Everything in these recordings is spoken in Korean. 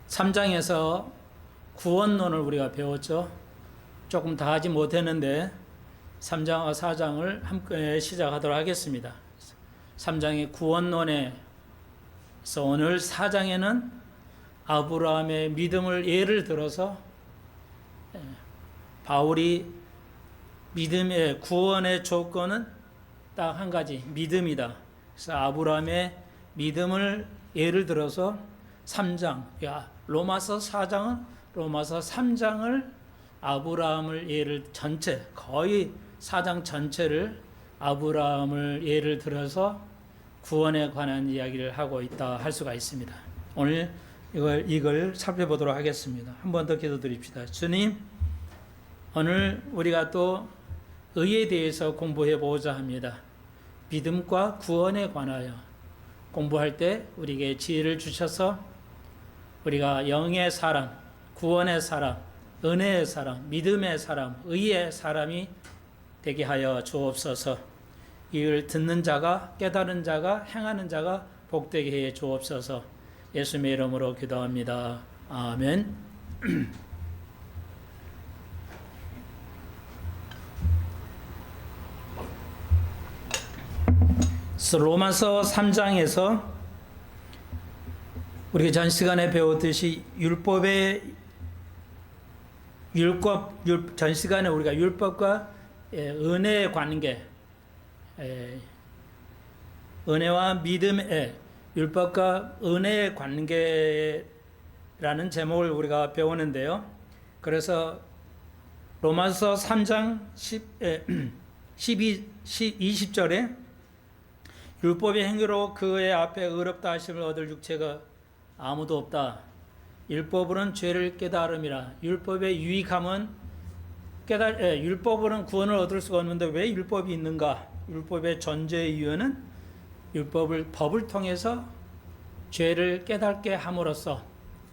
3장에서 구원론을 우리가 배웠죠. 조금 다 하지 못했는데 3장과 4장을 함께 시작하도록 하겠습니다. 3장의 구원론에서 오늘 4장에는 아브라함의 믿음을 예를 들어서 바울이 믿음의 구원의 조건은 딱 한 가지, 믿음이다. 그래서 아브라함의 믿음을 예를 들어서 3장, 로마서 4장은 로마서 3장을 아브라함을 예를 전체, 거의 4장 전체를 아브라함을 예를 들어서 구원에 관한 이야기를 하고 있다 할 수가 있습니다. 오늘 이걸 살펴보도록 하겠습니다. 한 번 더 기도드립시다. 주님, 오늘 우리가 또 의에 대해서 공부해 보고자 합니다. 믿음과 구원에 관하여 공부할 때 우리에게 지혜를 주셔서 우리가 영의 사람, 구원의 사람, 은혜의 사람, 믿음의 사람, 의의 사람이 되게 하여 주옵소서. 이를 듣는 자가, 깨달은 자가, 행하는 자가 복되게 해 주옵소서. 예수님의 이름으로 기도합니다. 아멘. 로마서 3장에서 우리가 전 시간에 배웠듯이 전 시간에 우리가 율법과 은혜의 관계, 은혜와 믿음의 율법과 은혜의 관계라는 제목을 우리가 배우는데요. 그래서 로마서 3장 20절에 율법의 행위로 그의 앞에 의롭다 하심을 얻을 육체가 아무도 없다. 율법으로는 죄를 깨달음이라. 율법의 유익함은 율법으로는 구원을 얻을 수가 없는데 왜 율법이 있는가? 율법의 전제의 이유는 법을 통해서 죄를 깨닫게 함으로써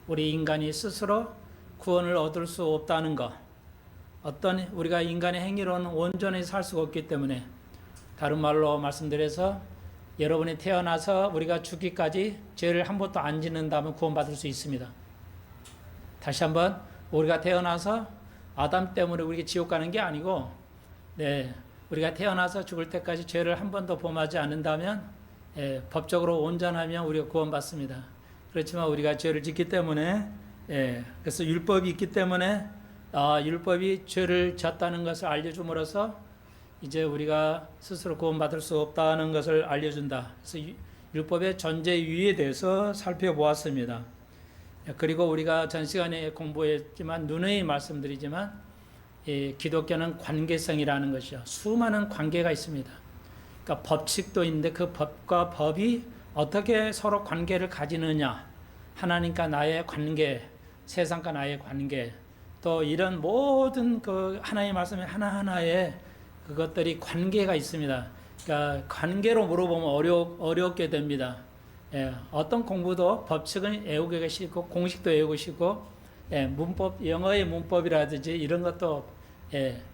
우리 인간이 스스로 구원을 얻을 수 없다는 것. 우리가 인간의 행위로는 온전히 살 수가 없기 때문에, 다른 말로 말씀드려서 여러분이 태어나서 우리가 죽기까지 죄를 한 번도 안 짓는다면 구원받을 수 있습니다. 다시 한번, 우리가 태어나서 아담 때문에 우리가 지옥 가는 게 아니고, 우리가 태어나서 죽을 때까지 죄를 한 번도 범하지 않는다면, 법적으로 온전하면 우리가 구원받습니다. 그렇지만 우리가 죄를 짓기 때문에, 그래서 율법이 있기 때문에, 율법이 죄를 졌다는 것을 알려줌으로써 이제 우리가 스스로 구원받을 수 없다는 것을 알려준다. 그래서 율법의 전제 유의에 대해서 살펴보았습니다. 그리고 우리가 전 시간에 공부했지만, 누누이 말씀드리지만, 기독교는 관계성이라는 것이요. 수많은 관계가 있습니다. 그러니까 법칙도 있는데 그 법과 법이 어떻게 서로 관계를 가지느냐. 하나님과 나의 관계, 세상과 나의 관계, 또 이런 모든 그 하나님의 말씀의 하나하나에 그것들이 관계가 있습니다. 그러니까 관계로 물어보면 어렵게 됩니다. 어떤 공부도 법칙은 외우기가 쉽고 공식도 외우고 쉽고, 문법, 영어의 문법이라든지 이런 것도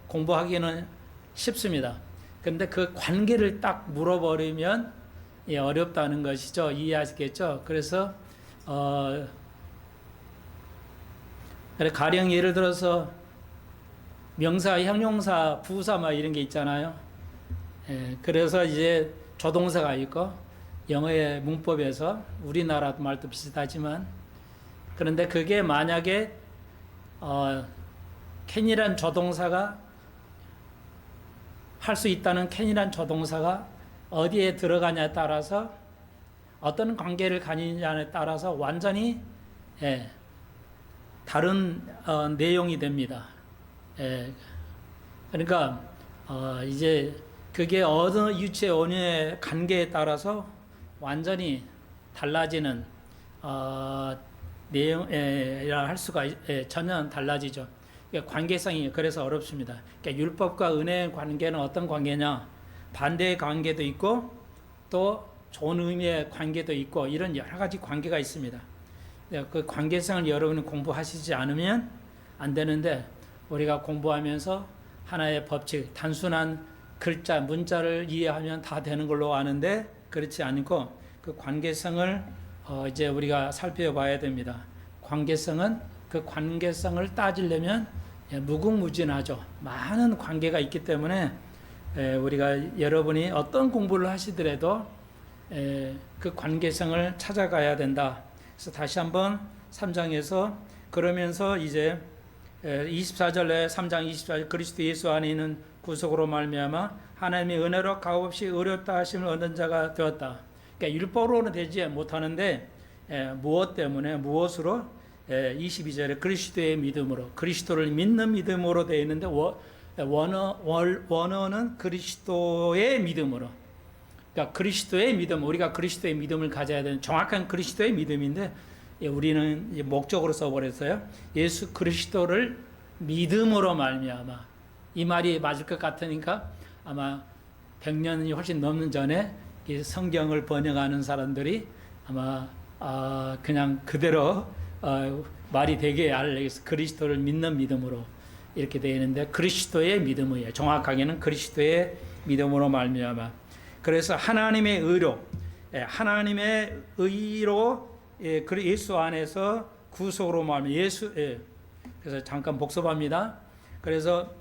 공부하기는 쉽습니다. 그런데 그 관계를 딱 물어버리면 어렵다는 것이죠. 이해하시겠죠? 그래서 가령 예를 들어서 명사, 형용사, 부사 이런 게 있잖아요. 그래서 이제 조동사가 있고, 영어의 문법에서 우리나라 말도 비슷하지만, 그런데 그게 만약에 캔이란 조동사가 할 수 있다는 캔이란 조동사가 어디에 들어가냐에 따라서, 어떤 관계를 가지냐에 따라서 완전히 다른 내용이 됩니다. 그러니까 이제 그게 어느 유체 원인의 관계에 따라서 완전히 달라지는 내용이라 할 수가 전혀 달라지죠. 그러니까 관계성이 그래서 어렵습니다. 그러니까 율법과 은혜의 관계는 어떤 관계냐? 반대의 관계도 있고 또 좋은 의미의 관계도 있고, 이런 여러 가지 관계가 있습니다. 그 관계성을 여러분이 공부하시지 않으면 안 되는데, 우리가 공부하면서 하나의 법칙, 단순한 글자, 문자를 이해하면 다 되는 걸로 아는데, 그렇지 않고 그 관계성을 이제 우리가 살펴봐야 됩니다. 관계성은 그 관계성을 따지려면 무궁무진하죠. 많은 관계가 있기 때문에 우리가 여러분이 어떤 공부를 하시더라도 그 관계성을 찾아가야 된다. 그래서 다시 한번 3장에서 그러면서 이제 24절에 3장 24절 그리스도 예수 안에 있는 구속으로 말미암아 하나님의 은혜로 값없이 의롭다 하심을 얻는 자가 되었다. 그러니까 율법으로는 되지 못하는데 무엇 때문에 무엇으로 22절에 그리스도의 믿음으로 그리스도를 믿는 믿음으로 되어 있는데 원어는 그리스도의 믿음으로 그러니까 그리스도의 믿음 우리가 그리스도의 믿음을 가져야 되는 정확한 그리스도의 믿음인데 우리는 목적으로 써버렸어요. 예수 그리스도를 믿음으로 말미암아 이 말이 맞을 것 같으니까 아마 100년이 훨씬 넘는 전에 성경을 번역하는 사람들이 아마 그냥 그대로 말이 되게 알려서 그리스도를 믿는 믿음으로 이렇게 되어 있는데 그리스도의 믿음이에요. 정확하게는 그리스도의 믿음으로 말미암아 그래서 하나님의 의로 하나님의 의로 예수 안에서 구속으로 말하면 그래서 잠깐 복습합니다. 그래서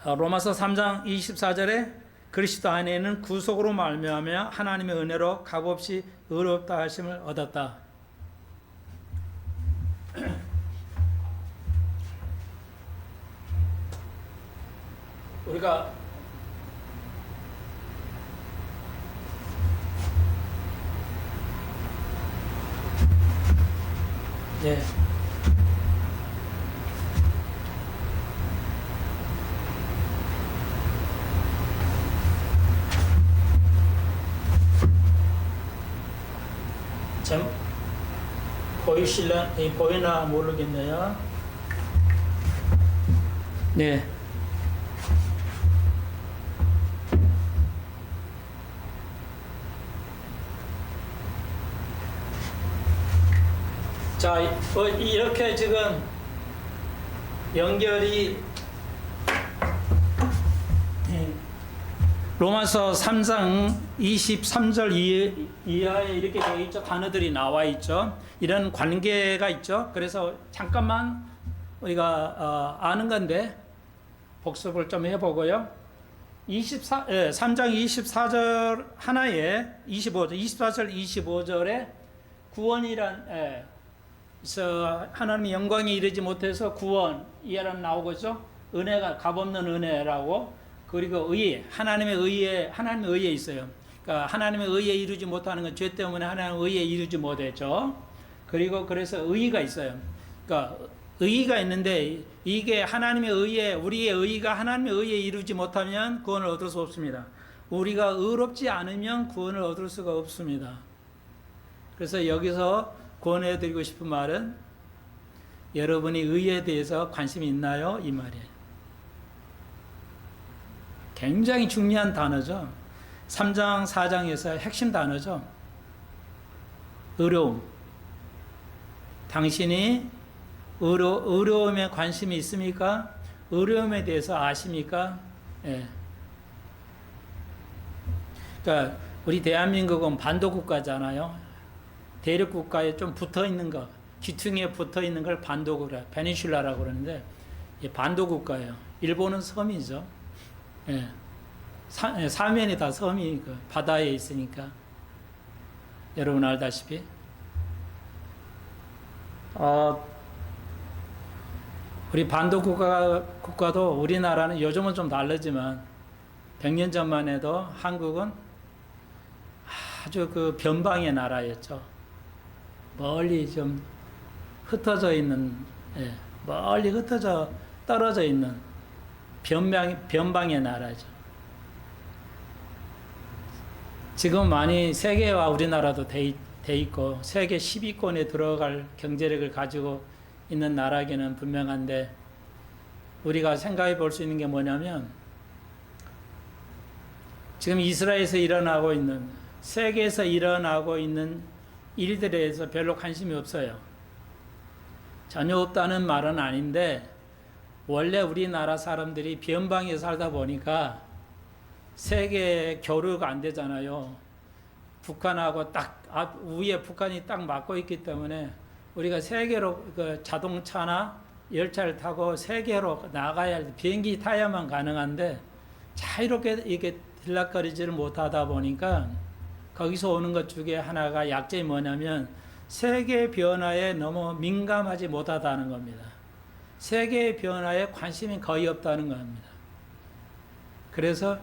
로마서 3장 24절에 그리스도 안에는 구속으로 말미암아 하나님의 은혜로 값없이 의롭다 하심을 얻었다. 우리가 보이나 모르겠네요. 네. 자, 이렇게 지금 연결이 로마서 3장 23절 이하에 이렇게 되어 있죠. 단어들이 나와 있죠. 이런 관계가 있죠. 그래서 잠깐만 우리가 아는 건데 복습을 좀 해보고요. 3장 24절 하나에 24절 25절에 구원이란 하나님의 영광에 이르지 못해서 구원이란 나오고죠. 은혜가 값없는 은혜라고 그리고 의 하나님의 의에 있어요. 그러니까 하나님의 의에 이르지 못하는 건 죄 때문에 하나님의 의에 이르지 못했죠. 그리고 그래서 의가 있어요. 그러니까 의가 있는데 이게 하나님의 의에 우리의 의가 하나님의 의에 이르지 못하면 구원을 얻을 수 없습니다. 우리가 의롭지 않으면 구원을 얻을 수가 없습니다. 그래서 여기서 권해드리고 싶은 말은 여러분이 의에 대해서 관심이 있나요? 이 말이에요. 굉장히 중요한 단어죠. 3장 4장에서 핵심 단어죠. 의로움. 당신이 의로움에 관심이 있습니까? 의로움에 대해서 아십니까? 예. 그러니까 우리 대한민국은 반도국가잖아요. 대륙국가에 좀 붙어있는 거, 기퉁에 붙어있는 걸 반도국가, 페닌슐라라고 그러는데 반도국가예요. 일본은 섬이죠. 예. 사면이 다 섬이 그 바다에 있으니까 여러분 알다시피 우리 반도 국가도 우리나라는 요즘은 좀 다르지만 100년 전만 해도 한국은 아주 그 변방의 나라였죠. 멀리 좀 흩어져 있는, 멀리 흩어져 떨어져 있는 변방의 나라죠. 지금 많이 세계와 우리나라도 돼 있고 세계 10위권에 들어갈 경제력을 가지고 있는 나라기는 분명한데 우리가 생각해 볼 수 있는 게 뭐냐면 지금 이스라엘에서 일어나고 있는 세계에서 일어나고 있는 일들에 대해서 별로 관심이 없어요. 전혀 없다는 말은 아닌데 원래 우리나라 사람들이 변방에 살다 보니까 세계 교류가 안 되잖아요. 북한하고 딱 위에 북한이 딱 막고 있기 때문에 우리가 세계로 그 자동차나 열차를 타고 세계로 나가야 할 때 비행기 타야만 가능한데 자유롭게 이게 들락거리지를 못하다 보니까 거기서 오는 것 중에 하나가 약점이 뭐냐면 세계 변화에 너무 민감하지 못하다는 겁니다. 세계 변화에 관심이 거의 없다는 겁니다. 그래서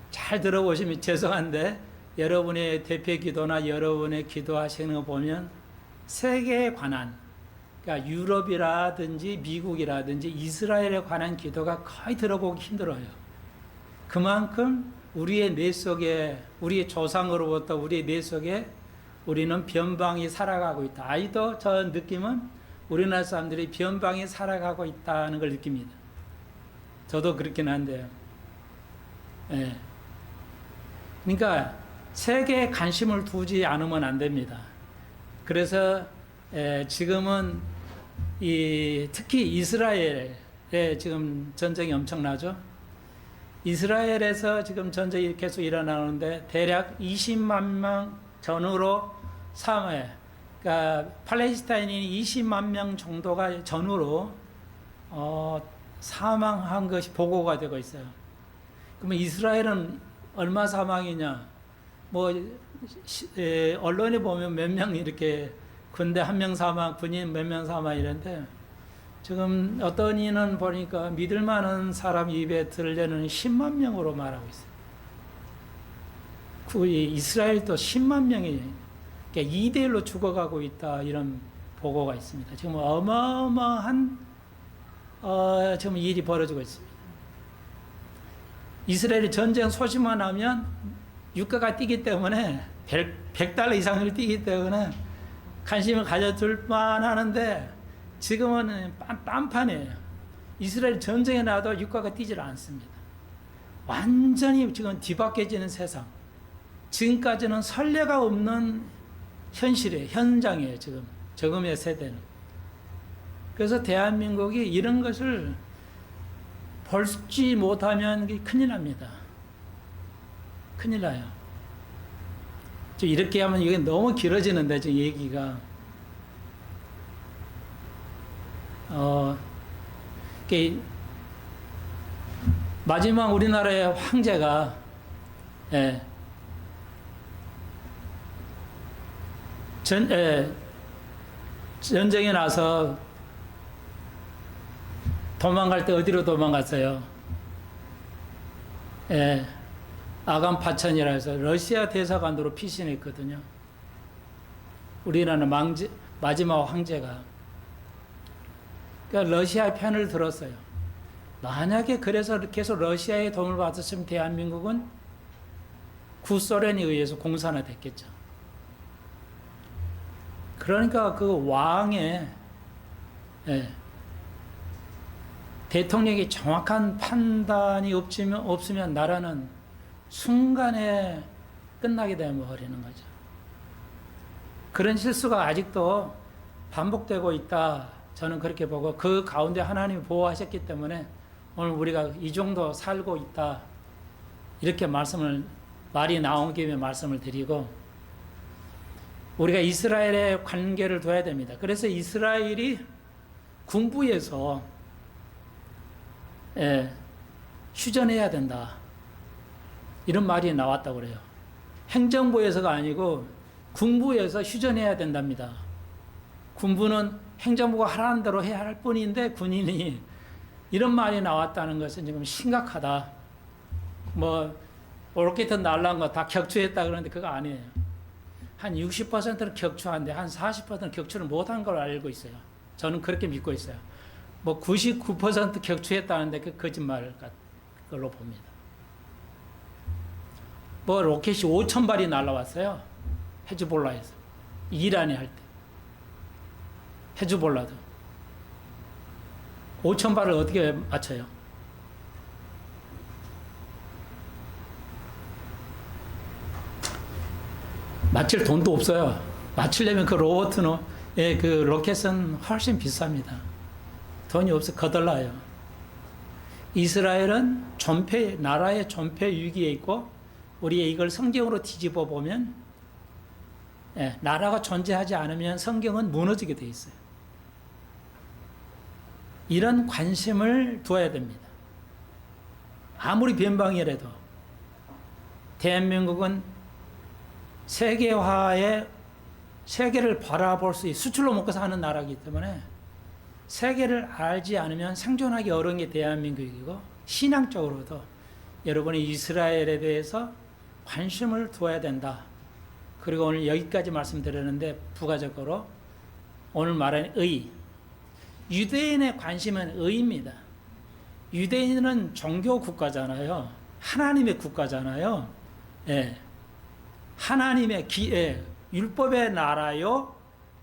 잘 들어보시면 죄송한데 여러분의 대표 기도나 여러분의 기도하시는 거 보면 세계에 관한, 그러니까 유럽이라든지 미국이라든지 이스라엘에 관한 기도가 거의 들어보기 힘들어요. 그만큼 우리의 뇌 속에, 우리의 조상으로부터 우리의 뇌 속에 우리는 변방이 살아가고 있다. 아직도 저 느낌은 우리나라 사람들이 변방이 살아가고 있다는 걸 느낍니다. 저도 그렇긴 한데요. 예. 그러니까 세계에 관심을 두지 않으면 안 됩니다. 그래서 지금은 특히 이스라엘에 지금 전쟁이 엄청나죠. 이스라엘에서 지금 전쟁이 계속 일어나는데 대략 20만 명 전후로 그러니까 팔레스타인이 20만 명 정도가 전후로 사망한 것이 보고가 되고 있어요. 그러면 이스라엘은 얼마 사망이냐? 뭐 언론에 보면 몇 명 이렇게 군대 한 명 사망, 군인 몇 명 사망 이런데 지금 어떤 이는 보니까 믿을 만한 사람 입에 들려는 10만 명으로 말하고 있어요. 이스라엘도 10만 명이 그러니까 2대1로 죽어가고 있다 이런 보고가 있습니다. 지금 어마어마한 지금 일이 벌어지고 있습니다. 이스라엘이 전쟁 소식만 하면 유가가 뛰기 때문에 100달러 이상을 뛰기 때문에 관심을 가져둘 만하는데 지금은 딴판이에요. 이스라엘 전쟁에 나도 유가가 뛰질 않습니다. 완전히 지금 뒤바뀌어지는 세상. 지금까지는 선례가 없는 현실이에요. 현장이에요. 지금의 세대는. 그래서 대한민국이 이런 것을 볼지 못하면 큰일 납니다. 큰일 나요. 이렇게 하면 이게 너무 길어지는데, 지금 얘기가. 마지막 우리나라의 황제가, 전쟁에 나서 도망갈 때 어디로 도망갔어요? 아간 파천이라 해서 러시아 대사관으로 피신했거든요. 우리나라 마지막 황제가. 그러니까 러시아 편을 들었어요. 만약에 그래서 계속 러시아의 도움을 받았으면 대한민국은 구소련에 의해서 공산화됐겠죠. 그러니까 그 왕의 대통령이 정확한 판단이 없으면 나라는 순간에 끝나게 되어버리는 거죠. 그런 실수가 아직도 반복되고 있다. 저는 그렇게 보고 그 가운데 하나님이 보호하셨기 때문에 오늘 우리가 이 정도 살고 있다. 이렇게 말이 나온 김에 말씀을 드리고 우리가 이스라엘의 관계를 둬야 됩니다. 그래서 이스라엘이 군부에서 휴전해야 된다. 이런 말이 나왔다고 그래요. 행정부에서가 아니고 군부에서 휴전해야 된답니다. 군부는 행정부가 하라는 대로 해야 할 뿐인데 군인이 이런 말이 나왔다는 것은 지금 심각하다. 뭐 로켓 날라온 거 다 격추했다 그러는데 그거 아니에요. 한 60%는 격추한데 한 40%는 격추를 못한 걸로 알고 있어요. 저는 그렇게 믿고 있어요. 뭐 99% 격추했다는데 그 거짓말 걸로 봅니다. 뭐 로켓이 5,000발이 날라왔어요. 헤즈볼라에서. 이란이 할 때. 헤즈볼라도. 5,000발을 어떻게 맞춰요? 맞출 돈도 없어요. 맞추려면 그 로봇은, 그 로켓은 훨씬 비쌉니다. 돈이 없어 거덜나요. 이스라엘은 나라의 존폐 위기에 있고, 우리 이걸 성경으로 뒤집어 보면, 예, 나라가 존재하지 않으면 성경은 무너지게 돼 있어요. 이런 관심을 두어야 됩니다. 아무리 변방이라도 대한민국은 세계화에 세계를 바라볼 수 있는 수출로 먹고 사는 나라이기 때문에 세계를 알지 않으면 생존하기 어려운 게 대한민국이고 신앙적으로도 여러분이 이스라엘에 대해서 관심을 두어야 된다. 그리고 오늘 여기까지 말씀드렸는데 부가적으로 오늘 말하는 의, 유대인의 관심은 의입니다. 유대인은 종교 국가잖아요. 하나님의 국가잖아요. 예. 하나님의 율법의 나라요.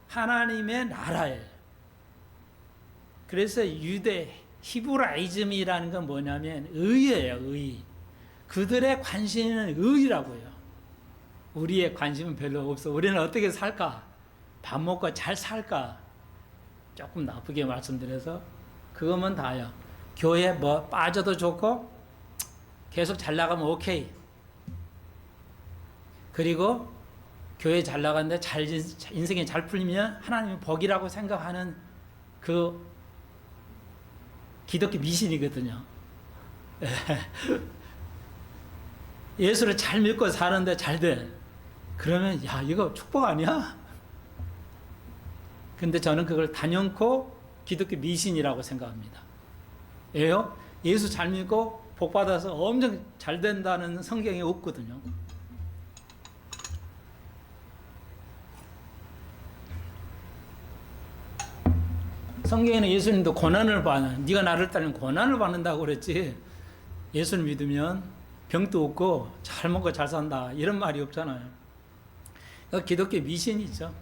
하나님의 나라예요. 그래서 유대 히브라이즘이라는 건 뭐냐면 의예요. 의. 그들의 관심은 의라고요. 우리의 관심은 별로 없어. 우리는 어떻게 살까? 밥 먹고 잘 살까? 조금 나쁘게 말씀드려서 그거면 다요. 교회 뭐 빠져도 좋고 계속 잘 나가면 오케이. 그리고 교회 잘 나가는데 인생이 잘 풀리면 하나님의 복이라고 생각하는 그 기독교 미신이거든요. 예수를 잘 믿고 사는데 잘 돼. 그러면 야 이거 축복 아니야? 근데 저는 그걸 단연코 기독교 미신이라고 생각합니다. 왜요? 예수 잘 믿고 복 받아서 엄청 잘 된다는 성경에 없거든요. 성경에는 예수님도 고난을 받는, 네가 나를 따르면 고난을 받는다고 그랬지. 예수를 믿으면 병도 없고 잘 먹고 잘 산다 이런 말이 없잖아요. 기독교 미신이죠.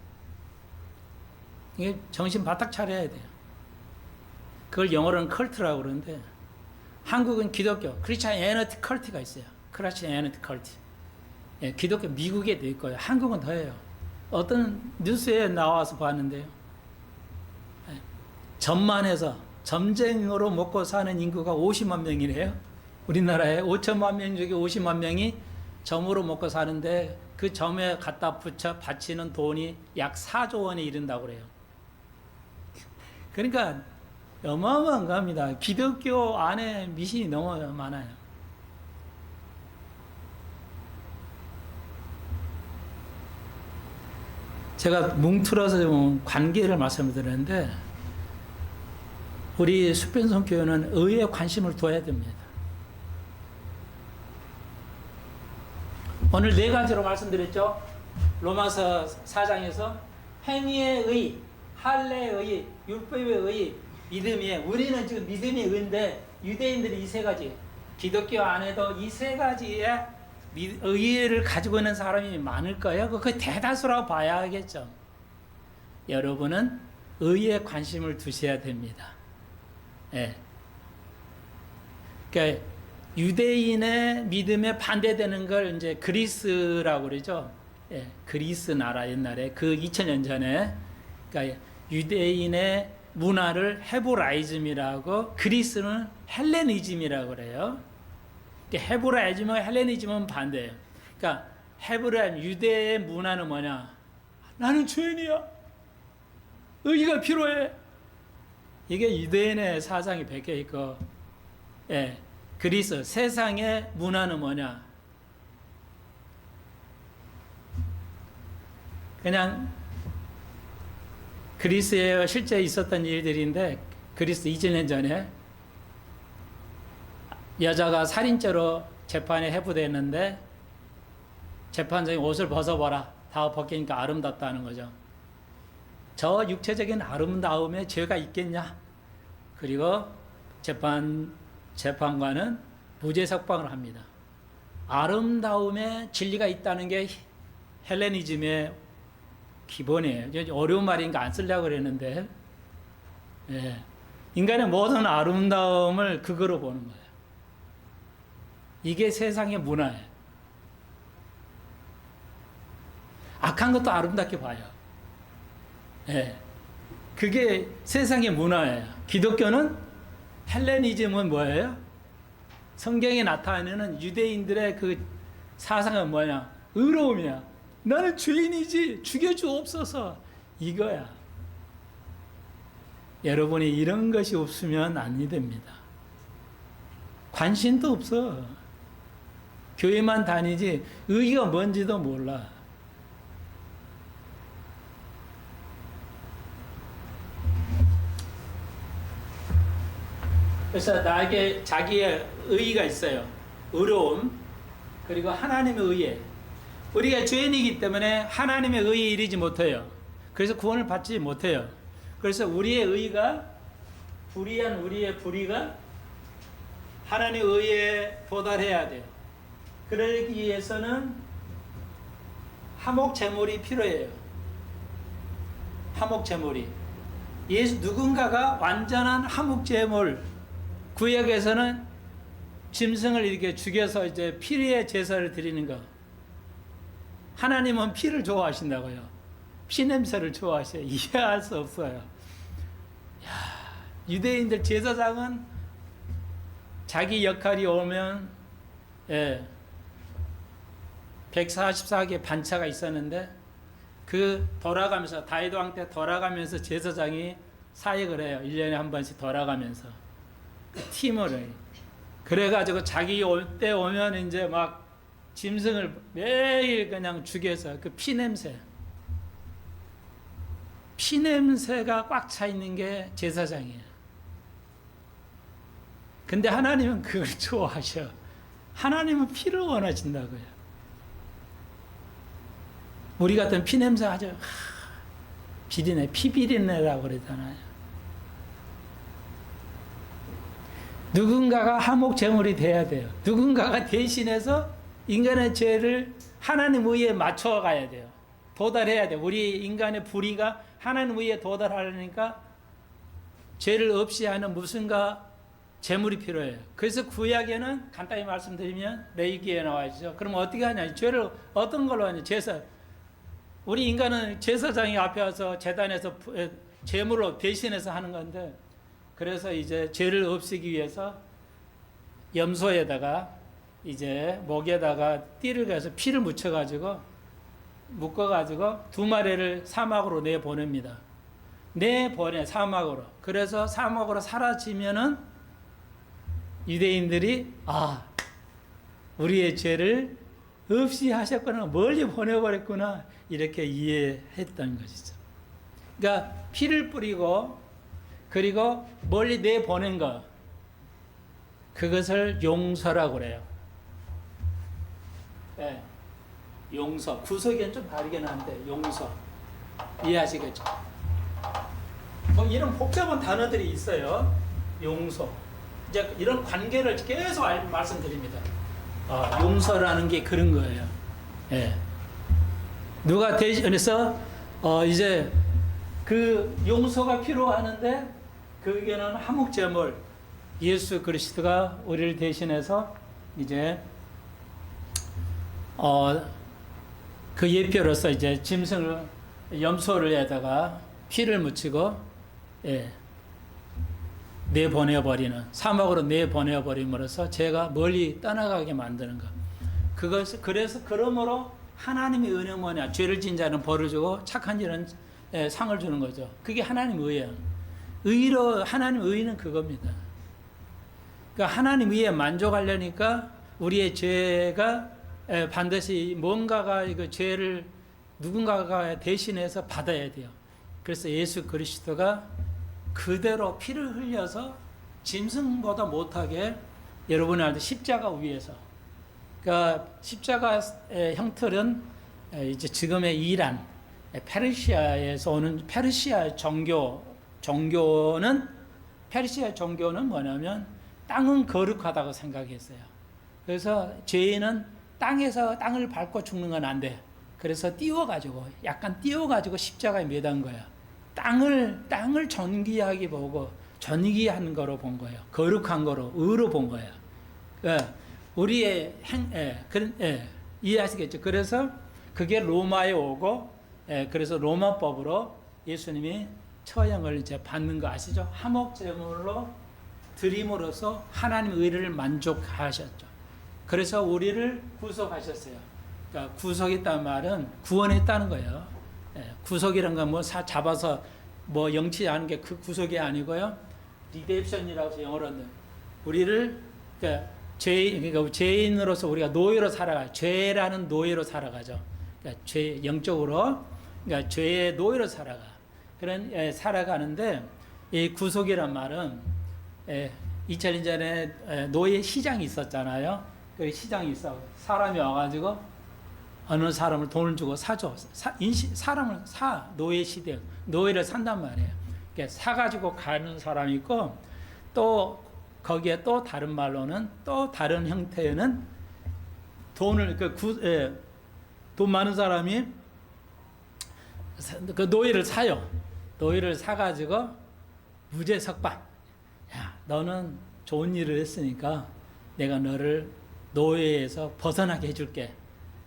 이게 정신 바짝 차려야 돼요. 그걸 영어로는 컬트라고 그러는데 한국은 기독교 크리스찬 에너티 컬트가 있어요. 크리스찬 에너티 컬트. 예, 기독교 미국에 돼 있고요. 한국은 더해요. 어떤 뉴스에 나와서 봤는데요. 예, 전만해서 점쟁으로 먹고 사는 인구가 50만 명이래요. 우리나라에 5천만 명 중에 50만 명이 점으로 먹고 사는데 그 점에 갖다 붙여 바치는 돈이 약 4조 원에 이른다고 그래요. 그러니까 어마어마한 겁니다. 기독교 안에 미신이 너무 많아요. 제가 뭉틀어서 좀 관계를 말씀드렸는데 우리 수변성교회는 의에 관심을 둬야 됩니다. 오늘 네 가지로 말씀드렸죠. 로마서 4장에서 행위의 의, 할례의 의, 율법의 의, 믿음의 의. 우리는 지금 믿음의 의인데 유대인들이 이 세 가지, 기독교 안에도 이 세 가지의 의를 가지고 있는 사람이 많을 거예요. 그 대다수라고 봐야겠죠. 여러분은 의에 관심을 두셔야 됩니다. 예. 그러니까 유대인의 믿음에 반대되는 걸 이제 그리스라고 그러죠. 예, 그리스 나라 옛날에 그 2000년 전에 그러니까 유대인의 문화를 헤브라이즘이라고 그리스는 헬레니즘이라고 그래요. 그러니까 헤브라이즘과 헬레니즘은 반대예요. 그러니까 헤브라이즘 유대의 문화는 뭐냐? 나는 죄인이야. 의의가 필요해. 이게 유대인의 사상이 베껴 있고, 예. 그리스 세상의 문화는 뭐냐? 그냥 그리스에 실제 있었던 일들인데 그리스 2000년 전에 여자가 살인죄로 재판에 회부됐는데 재판장이 옷을 벗어봐라. 다 벗기니까 아름답다는 거죠. 저 육체적인 아름다움에 죄가 있겠냐? 그리고 재판관은 무죄 석방을 합니다. 아름다움에 진리가 있다는 게 헬레니즘의 기본이에요. 어려운 말이니까 안 쓰려고 그랬는데, 예. 인간의 모든 아름다움을 그거로 보는 거예요. 이게 세상의 문화예요. 악한 것도 아름답게 봐요. 예. 그게 세상의 문화예요. 기독교는 헬레니즘은 뭐예요? 성경에 나타내는 유대인들의 그 사상은 뭐냐? 의로움이야. 나는 죄인이지 죽여주옵소서. 이거야. 여러분이 이런 것이 없으면 안 됩니다. 관심도 없어. 교회만 다니지 의의가 뭔지도 몰라. 그래서 나에게 자기의 의의가 있어요. 의로움, 그리고 하나님의 의에. 우리가 죄인이기 때문에 하나님의 의에 이르지 못해요. 그래서 구원을 받지 못해요. 그래서 우리의 의의가, 불의한 우리의 불의가 하나님의 의에 도달해야 돼요. 그러기 위해서는 화목 제물이 필요해요. 화목 제물이. 누군가가 완전한 화목 제물, 구약에서는 짐승을 이렇게 죽여서 이제 피의 제사를 드리는 거. 하나님은 피를 좋아하신다고요. 피 냄새를 좋아하셔요. 이해할 수 없어요. 야, 유대인들 제사장은 자기 역할이 오면 144개 반차가 있었는데 그 돌아가면서 다윗 왕 때 돌아가면서 제사장이 사역을 해요. 1년에 한 번씩 돌아가면서 팀을 해요. 그래가지고 자기 올 때 오면 이제 막 짐승을 매일 그냥 죽여서 그 피냄새가 꽉 차 있는 게 제사장이에요. 근데 하나님은 그걸 좋아하셔. 하나님은 피를 원하신다고요. 우리 같은 피냄새 아주 비린내, 피비린내라고 그러잖아요. 누군가가 화목 제물이 돼야 돼요. 누군가가 대신해서 인간의 죄를 하나님 의에 맞춰 가야 돼요. 도달해야 돼요. 우리 인간의 불의가 하나님 의에 도달하려니까 죄를 없이 하는 무슨가 제물이 필요해요. 그래서 구약에는 간단히 말씀드리면 레위기에 나와 있죠. 그럼 어떻게 하냐? 죄를 어떤 걸로 하냐? 제사. 우리 인간은 제사장이 앞에 와서 제단에서 제물로 대신해서 하는 건데, 그래서 이제 죄를 없애기 위해서 염소에다가 이제 목에다가 띠를 가서 피를 묻혀가지고 묶어가지고 2마리를 사막으로 내보냅니다. 내보내 사막으로. 그래서 사막으로 사라지면은 유대인들이 우리의 죄를 없이 하셨구나, 멀리 보내버렸구나, 이렇게 이해했던 것이죠. 그러니까 피를 뿌리고 그리고 멀리 내보낸 것, 그것을 용서라고 그래요. 네. 용서. 구석에는 좀 다르긴 한데 용서. 이해하시겠죠? 뭐 이런 복잡한 단어들이 있어요. 용서. 이제 이런 관계를 계속 말씀드립니다. 용서라는 게 그런 거예요. 예. 누가 대신해서 이제 그 용서가 필요하는데 그게는 화목제물, 예수 그리스도가 우리를 대신해서 이제 그 예표로서 이제 짐승을, 염소를 에다가 피를 묻히고 내보내버리는, 사막으로 내보내버림으로써 죄가 멀리 떠나가게 만드는 것. 그래서 그러므로 하나님의 은혜는 뭐냐? 죄를 진 자는 벌을 주고 착한 자는 상을 주는 거죠. 그게 하나님의 의예요. 의로, 하나님의 의는 그겁니다. 그러니까 하나님 의에 만족하려니까 우리의 죄가 반드시 뭔가가 이거 죄를 누군가가 대신해서 받아야 돼요. 그래서 예수 그리스도가 그대로 피를 흘려서 짐승보다 못하게 여러분이 알듯이 십자가 위에서, 그러니까 십자가의 형틀은 이제 지금의 이란, 페르시아에서 오는 페르시아 종교는 뭐냐면 땅은 거룩하다고 생각했어요. 그래서 죄인은 땅을 밟고 죽는 건 안 돼. 그래서 약간 띄워가지고 십자가에 매단 거야. 땅을 존귀하게 보고 존귀한 거로 본 거예요. 거룩한 거로, 의로 본 거예요. 우리의 이해하시겠죠? 그래서 그게 로마에 오고, 그래서 로마법으로 예수님이 처형을 이제 받는 거 아시죠? 화목제물로 드림으로써 하나님의 의를 만족하셨죠. 그래서 우리를 구속하셨어요. 그러니까 구속했다는 말은 구원했다는 거예요. 예, 구속이란 건 뭐 잡아서 뭐 영치하는 게 그 구속이 아니고요. 리뎀션이라고 해서 영어로는 우리를 그러니까 그러니까 죄인으로서 우리가 노예로 살아가 죄라는 노예로 살아가죠. 그러니까 죄 영적으로 그러니까 죄의 노예로 살아가 그런 살아가는데 이 구속이란 말은 2000년 전에 노예 시장이 있었잖아요. 그 시장이 있어 사람이 와가지고 어느 사람을 돈을 주고 사줘. 사람을 사 노예 시대 노예를 산단 말이에요. 그러니까 사가지고 가는 사람이 있고 또 거기에 또 다른 말로는 또 다른 형태는 돈을 돈 많은 사람이 그 노예를 사요. 노예를 사가지고 무죄 석방. 야, 너는 좋은 일을 했으니까 내가 너를 노예에서 벗어나게 해줄게.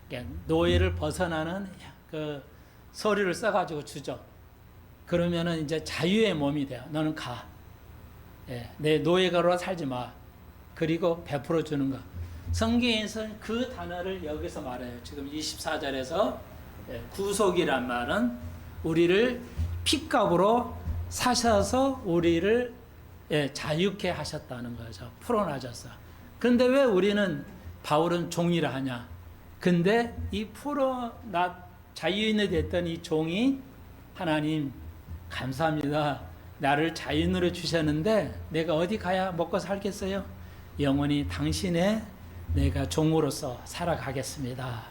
그러니까 노예를 벗어나는 그 서류를 써가지고 주죠. 그러면은 이제 자유의 몸이 돼요. 너는 가. 예, 내 노예가로 살지 마. 그리고 베풀어 주는 거. 성경에서는 그 단어를 여기서 말해요. 지금 24절에서 구속이란 말은 우리를 핏값으로 사셔서 우리를 자유케 하셨다는 거죠. 풀어놔줬어. 그런데 왜 우리는 바울은 종이라 하냐? 근데 이 자유인이 됐던 이 종이 하나님 감사합니다. 나를 자유인으로 주셨는데 내가 어디 가야 먹고 살겠어요? 영원히 당신의 내가 종으로서 살아가겠습니다.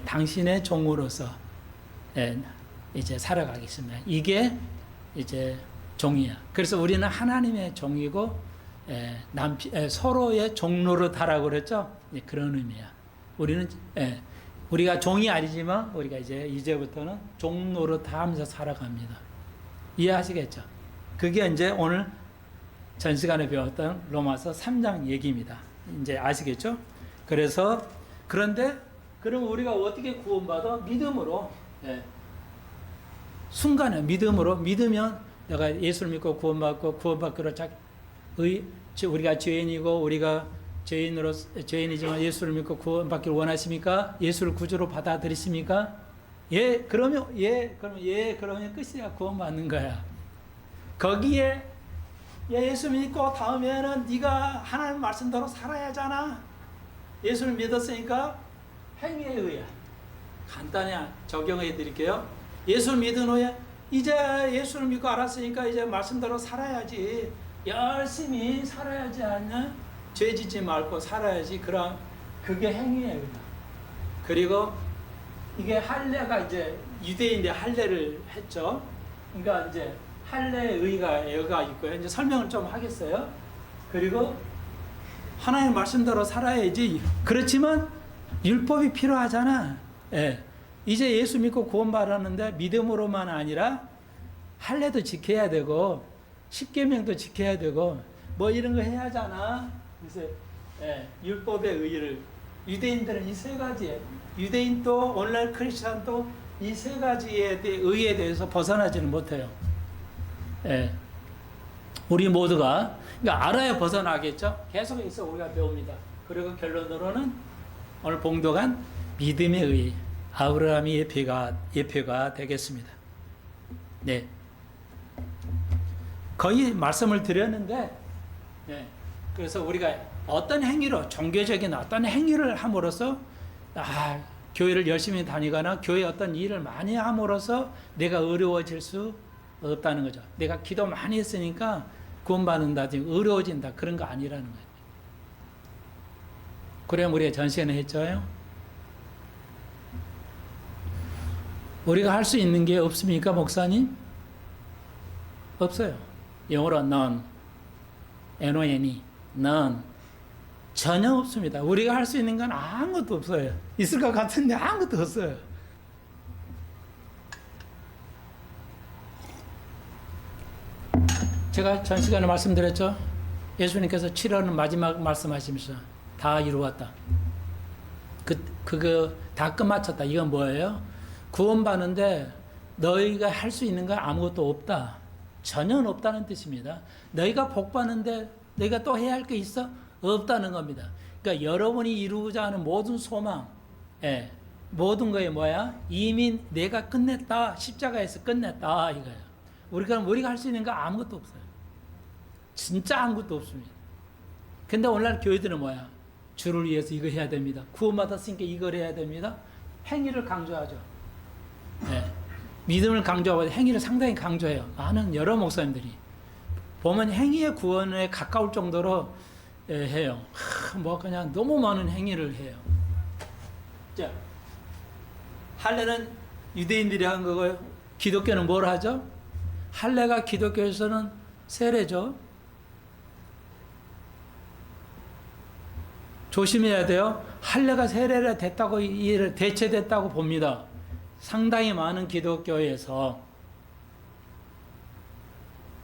당신의 종으로서 이제 살아가겠습니다. 이게 이제 종이야. 그래서 우리는 하나님의 종이고 서로의 종노릇하라고 그랬죠. 그런 의미야. 우리는 우리가 종이 아니지만 우리가 이제부터는 종노릇하면서 살아갑니다. 이해하시겠죠? 그게 이제 오늘 전 시간에 배웠던 로마서 3장 얘기입니다. 이제 아시겠죠? 그래서 그런데 그럼 우리가 어떻게 구원받아? 믿음으로. 순간에 믿으면 내가 예수를 믿고 구원받기로 우리가 죄인이고 우리가 죄인이지만 예수를 믿고 구원받기를 원하십니까? 예수를 구주로 받아들이십니까? 그러면 끝이야. 구원받는 거야. 거기에 예수 믿고 다음에는 네가 하나님 말씀대로 살아야 하잖아. 예수를 믿었으니까 행위에 의해 간단히 적용해 드릴게요. 예수를 믿은 후에 이제 예수를 믿고 알았으니까 이제 말씀대로 살아야지. 열심히 살아야지 않냐? 죄 짓지 말고 살아야지. 그럼 그게 행위에 의해. 그리고 이게 할례가 이제 유대인데 할례를 했죠. 그러니까 이제 할례의 의가 여기가 있고요. 이제 설명을 좀 하겠어요. 그리고 하나님의 말씀대로 살아야지. 그렇지만 율법이 필요하잖아. 이제 예수 믿고 구원받았는데 믿음으로만 아니라 할례도 지켜야 되고 십계명도 지켜야 되고 뭐 이런 거 해야 하잖아. 그래서 율법의 의를 유대인들은 이 세 가지에 유대인도 오늘날 크리스천도 이 세 가지의 의에 대해서 벗어나지는 못해요. 우리 모두가 그러니까 알아야 벗어나겠죠. 계속해서 우리가 배웁니다. 그리고 결론으로는 오늘 봉독한 믿음의 의 아브라함이 예표가 되겠습니다. 네, 거의 말씀을 드렸는데, 그래서 우리가 어떤 행위로 종교적인 어떤 행위를 함으로써 교회를 열심히 다니거나 교회 어떤 일을 많이 함으로써 내가 어려워질 수 없다는 거죠. 내가 기도 많이 했으니까 구원받는다, 어려워진다 그런 거 아니라는 거예요. 그래 우리가 전 시간에 했죠. 우리가 할 수 있는 게 없습니까, 목사님? 없어요. 영어로 none, N-O-N-E, none. 전혀 없습니다. 우리가 할 수 있는 건 아무것도 없어요. 있을 것 같은데 아무것도 없어요. 제가 전 시간에 말씀드렸죠. 예수님께서 7월은 마지막 말씀하시면서 다 이루었다. 그거 다 끝마쳤다. 이건 뭐예요? 구원받는데 너희가 할 수 있는 건 아무것도 없다. 전혀 없다는 뜻입니다. 너희가 복받는데 너희가 또 해야 할 게 있어? 없다는 겁니다. 그러니까 여러분이 이루고자 하는 모든 소망, 모든 거에 뭐야? 이미 내가 끝냈다. 십자가에서 끝냈다. 이거야. 우리가 할 수 있는 거 아무것도 없어요. 진짜 아무것도 없습니다. 근데 오늘날 교회들은 뭐야? 주를 위해서 이거 해야 됩니다. 구원받았으니까 이걸 해야 됩니다. 행위를 강조하죠. 네. 믿음을 강조하고 행위를 상당히 강조해요. 많은 여러 목사님들이. 보면 행위의 구원에 가까울 정도로 해요. 뭐 그냥 너무 많은 행위를 해요. 자, 할례는 유대인들이 한 거고요. 기독교는 뭘 하죠? 할례가 기독교에서는 세례죠. 조심해야 돼요. 할례가 세례가 됐다고 대체됐다고 봅니다. 상당히 많은 기독교에서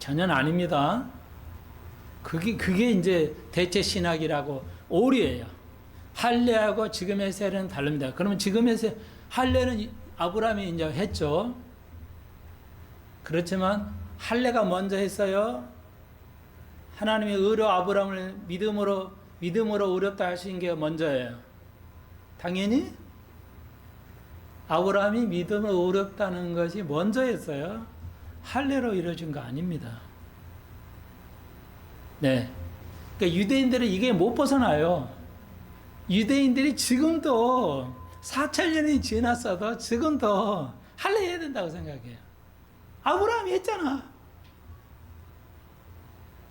전혀 아닙니다. 그게 이제 대체 신학이라고 오류예요. 할례하고 지금의 세례는 다릅니다. 그러면 지금의 할례는 아브라함이 이제 했죠. 그렇지만 할례가 먼저 했어요. 하나님의 의로 아브라함을 믿음으로 의롭다 하신 게 먼저예요. 당연히 아브라함이 믿음으로 의롭다는 것이 먼저였어요. 할례로 이루어진 거 아닙니다. 네. 그러니까 유대인들은 이게 못 벗어나요. 유대인들이 지금도 4,000년이 지났어도 지금도 할례 해야 된다고 생각해요. 아브라함이 했잖아.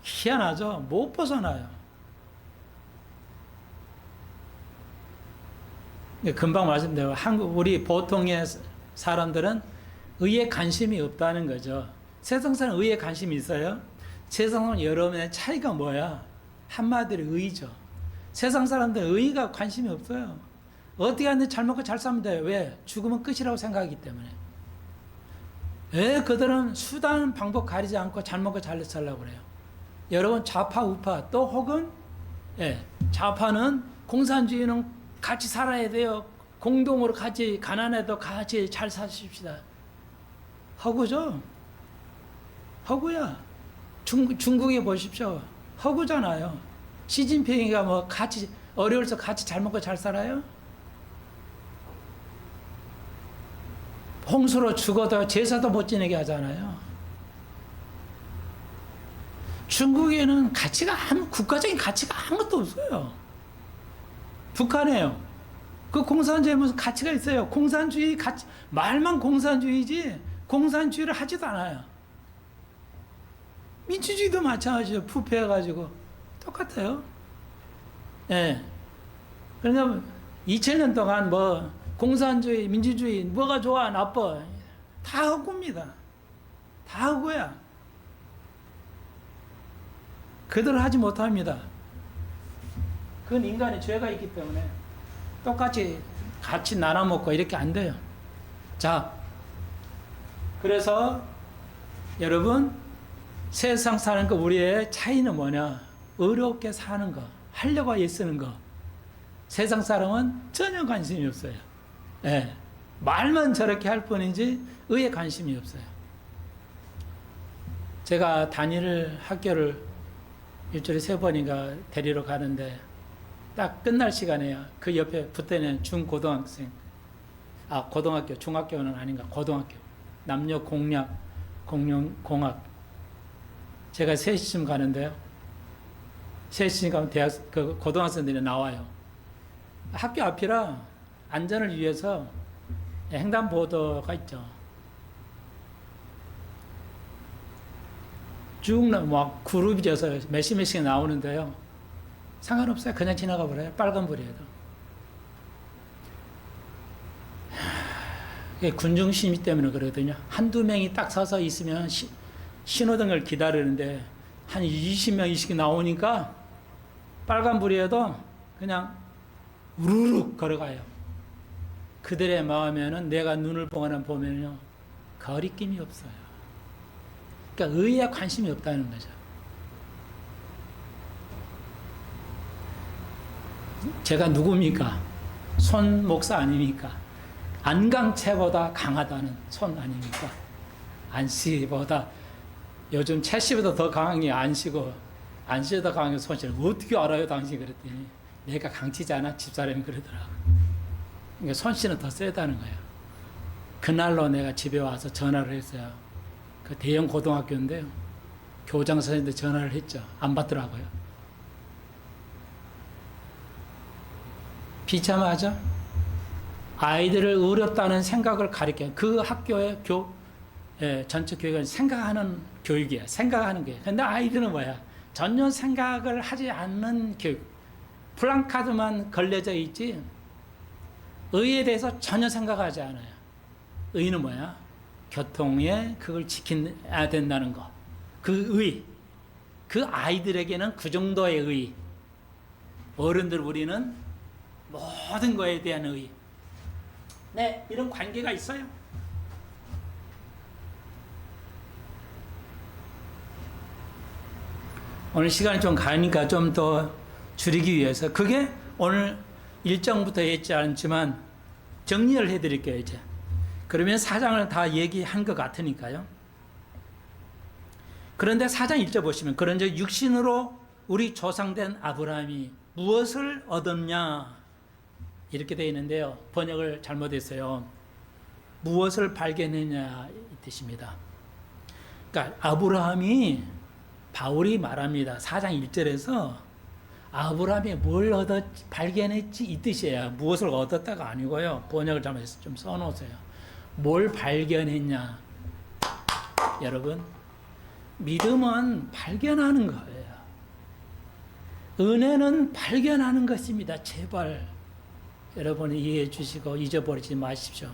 희한하죠? 못 벗어나요. 금방 말씀드린 우리 보통의 사람들은 의에 관심이 없다는 거죠. 세상 사람 의에 관심이 있어요? 세상 사람 여러분의 차이가 뭐야? 한마디로 의죠. 세상 사람들은 의가 관심이 없어요. 어떻게 하는데 잘 먹고 잘 살면 돼요. 왜? 죽으면 끝이라고 생각하기 때문에. 왜 그들은 수단 방법 가리지 않고 잘 먹고 잘 살려고 그래요. 여러분 좌파 우파 또 혹은 좌파는 공산주의는 같이 살아야 돼요. 공동으로 같이 가난해도 같이 잘 사십시다. 허구죠. 허구야. 중국에 보십시오. 허구잖아요. 시진핑이가 뭐 같이 어려워서 같이 잘 먹고 잘 살아요? 홍수로 죽어도 제사도 못 지내게 하잖아요. 중국에는 국가적인 가치가 아무것도 없어요. 북한에요. 그 공산주의에 무슨 가치가 있어요? 공산주의 가치, 말만 공산주의지 공산주의를 하지도 않아요. 민주주의도 마찬가지죠. 부패해가지고 똑같아요. 예. 그러니까 2000년 동안 뭐 공산주의, 민주주의 뭐가 좋아 나빠 다 헛구입니다. 다 헛구야. 그대로 하지 못합니다. 그건 인간의 죄가 있기 때문에 똑같이 같이 나눠 먹고 이렇게 안 돼요. 자, 그래서 여러분 세상 사는 거 우리의 차이는 뭐냐? 어렵게 사는 거, 하려고 애쓰는 거. 세상 사람은 전혀 관심이 없어요. 예, 말만 저렇게 할 뿐이지 의에 관심이 없어요. 제가 단일 학교를 일주일에 3번인가 데리러 가는데 딱 끝날 시간에요. 그 옆에 붙어있는 중고등학생, 고등학교, 중학교는 아닌가, 고등학교. 남녀 공학. 제가 3시쯤 가는데요. 3시쯤 가면 고등학생들이 나와요. 학교 앞이라 안전을 위해서 횡단보도가 있죠. 쭉 막 그룹이 져서 몇십 명씩 나오는데요. 상관없어요. 그냥 지나가 버려요. 빨간불이에도. 군중 심의 때문에 그러거든요. 한두 명이 딱 서서 있으면 신호등을 기다리는데 한 20명씩 나오니까 빨간불이어도 그냥 우르륵 걸어가요. 그들의 마음에는 내가 눈을 보면요. 거리낌이 없어요. 그러니까 의에 관심이 없다는 거죠. 제가 누굽니까? 손 목사 아닙니까? 안강채보다 강하다는 손 아닙니까? 안씨보다 요즘 채씨보다 더 강한 게 안씨고 안씨보다 강한 게 손씨를 어떻게 알아요 당신이? 그랬더니 내가 강치지 않아? 집사람이 그러더라고. 그러니까 손씨는 더 세다는 거예요. 그날로 내가 집에 와서 전화를 했어요. 그 대형 고등학교인데요. 교장 선생님한테 전화를 했죠. 안 받더라고요. 비참하죠? 아이들을 어렵다는 생각을 가리켜. 그 학교의 전체 교육은 생각하는 교육이야. 생각하는 교육. 근데 아이들은 뭐야? 전혀 생각을 하지 않는 교육. 플랜카드만 걸려져 있지, 의에 대해서 전혀 생각하지 않아요. 의는 뭐야? 교통에 그걸 지켜야 된다는 거. 그 의. 그 아이들에게는 그 정도의 의. 어른들 우리는 모든 거에 대한 의. 네, 이런 관계가 있어요. 오늘 시간이 좀 가니까 좀 더 줄이기 위해서, 그게 오늘 일정부터 했지 않지만 정리를 해드릴게요. 이제 그러면 4장을 다 얘기한 것 같으니까요. 그런데 4장 1절 보시면, 그런즉 육신으로 우리 조상된 아브라함이 무엇을 얻었냐 이렇게 되어 있는데요. 번역을 잘못했어요. 무엇을 발견했냐 이 뜻입니다. 그러니까 아브라함이, 바울이 말합니다. 4장 1절에서 아브라함이 뭘 발견했지 이 뜻이에요. 무엇을 얻었다가 아니고요. 번역을 잘못해서 좀 써놓으세요. 뭘 발견했냐. 여러분, 믿음은 발견하는 거예요. 은혜는 발견하는 것입니다. 제발 여러분 이해해 주시고 잊어버리지 마십시오.